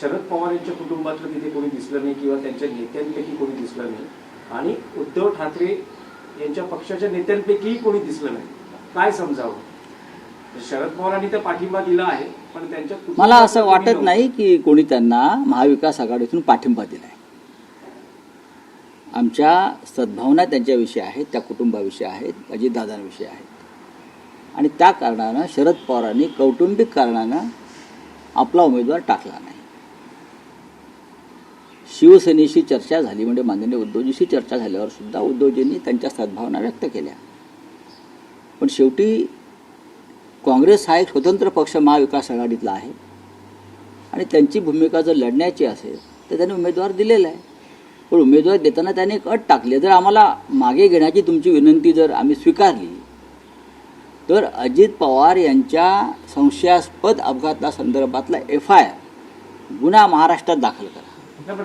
शरद पवार यांच्या कुटुंबातलं तिथे कोणी दिसलं नाही किंवा त्यांच्या नेत्यांपैकी कोणी दिसलं नाही आणि उद्धव ठाकरे यांच्या पक्षाच्या नेत्यांपैकी कोणी दिसलं नाही, काय समजावं? शरद पवारांनी तर पाठिंबा दिला आहे, पण त्यांच्या मला असं वाटत नाही की कोणी त्यांना महाविकास आघाडीतून पाठिंबा दिलाय. आमच्या सद्भावना त्यांच्याविषयी आहेत, त्या कुटुंबाविषयी आहेत, अजितदादांविषयी आहेत. आणि त्या कारणानं शरद पवारांनी कौटुंबिक कारणानं आपला उमेदवार टाकला नाही. शिवसेनेशी चर्चा झाली, म्हणजे माननीय उद्धवजीशी चर्चा झाल्यावर सुद्धा उद्धवजींनी त्यांच्या सद्भावना व्यक्त केल्या. पण शेवटी काँग्रेस हा एक स्वतंत्र पक्ष महाविकास आघाडीतला आहे आणि त्यांची भूमिका जर लढण्याची असेल तर त्यांनी उमेदवार दिलेला आहे. पण उमेदवार देताना त्यांनी एक अट टाकली, जर आम्हाला मागे घेण्याची तुमची विनंती जर आम्ही स्वीकारली तर अजित पवार यांच्या संशयास्पद अपघातासंदर्भातला FIR गुन्हा महाराष्ट्रात दाखल करा.